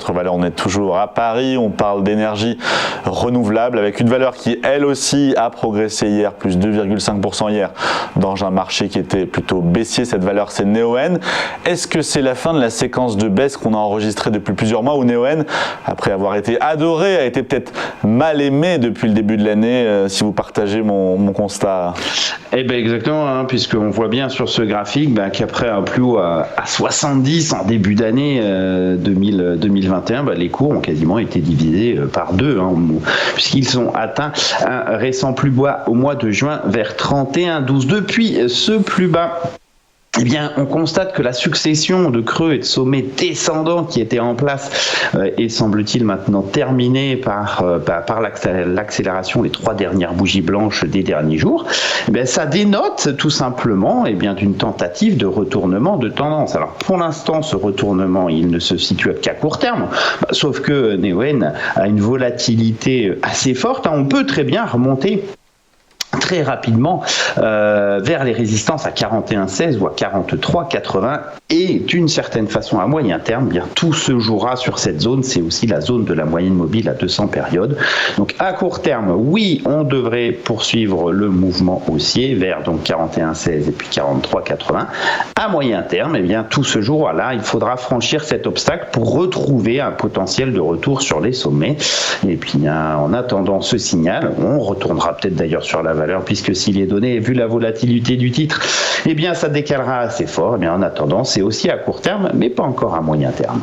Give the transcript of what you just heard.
autre valeur, on est toujours à Paris, on parle d'énergie renouvelable avec une valeur qui elle aussi a progressé hier, plus 2,5% hier, dans un marché qui était plutôt baissier. Cette valeur c'est Neoen. Est-ce que c'est la fin de la séquence de baisse qu'on a enregistrée depuis plusieurs mois où Neoen, après avoir été adoré, a été peut-être mal aimé depuis le début de l'année, si vous partagez mon constat? Eh bien exactement, puisqu'on voit bien sur ce graphique qu'après un plus haut à 70 en début d'année 2021, les cours ont quasiment été divisés par deux, puisqu'ils ont atteint un récent plus bas au mois de juin vers 31,12. Depuis ce plus bas, eh bien, on constate que la succession de creux et de sommets descendants qui étaient en place est, semble-t-il, maintenant terminée par l'accélération des 3 dernières bougies blanches des derniers jours. Eh bien, ça dénote tout simplement d'une tentative de retournement de tendance. Alors, pour l'instant, ce retournement, il ne se situe qu'à court terme, sauf que Neoen a une volatilité assez forte. On peut très bien remonter très rapidement vers les résistances à 41,16 ou à 43,80 et d'une certaine façon à moyen terme, tout se jouera sur cette zone. C'est aussi la zone de la moyenne mobile à 200 périodes. Donc à court terme, oui, on devrait poursuivre le mouvement haussier vers 41,16 et puis 43,80. À moyen terme, tout se jouera là. Il faudra franchir cet obstacle pour retrouver un potentiel de retour sur les sommets. Et puis en attendant ce signal, on retournera peut-être d'ailleurs sur la valeur, puisque s'il est donné, vu la volatilité du titre, ça décalera assez fort. En attendant, c'est aussi à court terme, mais pas encore à moyen terme.